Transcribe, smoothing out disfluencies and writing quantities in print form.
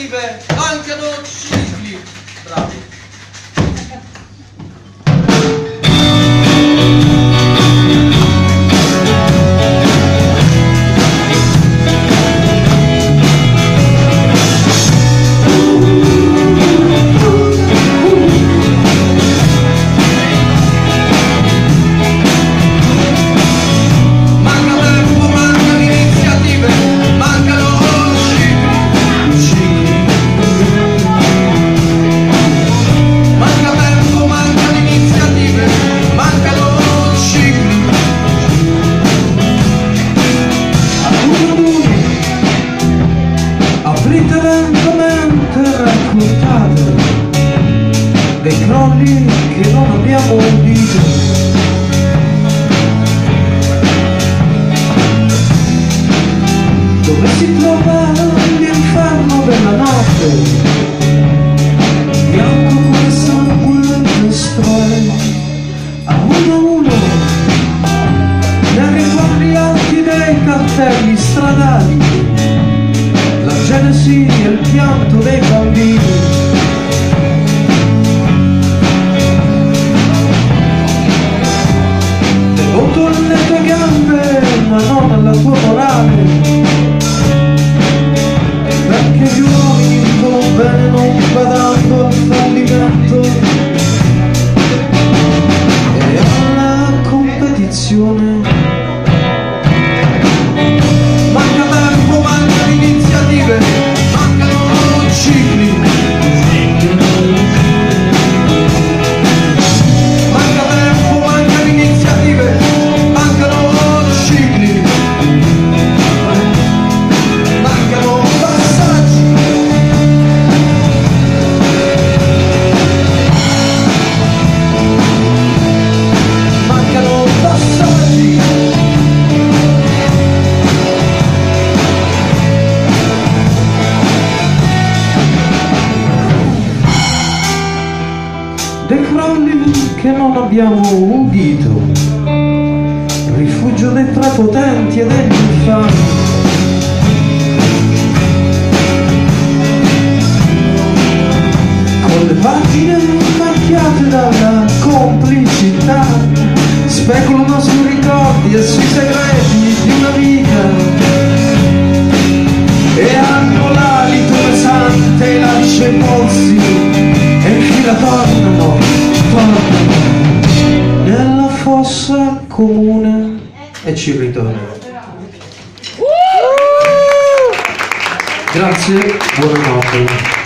iniziative, mancano cicli. Bravi. Dei crolli che non abbiamo udito, dove si trova l'inferno della notte, bianco come sangue che stroie a uno nelle quadri alti dei cartelli stradali, la genesi e il pianto dei bambini. Alle tue gambe, ma non alla tua morale, perché gli uomini vivono bene non badando al fallimento e alla competizione. Manca tempo, mancano iniziative, mancano cicli. Dei crolli che non abbiamo udito, rifugio dei prepotenti e degli infami, con le pagine macchiate dalla complicità, speculano sui ricordi e sui segreti di una vita e hanno l'alito pesante, lascia i polsi e infila tornano nella fossa comune e ci ritornano. Grazie, buonanotte.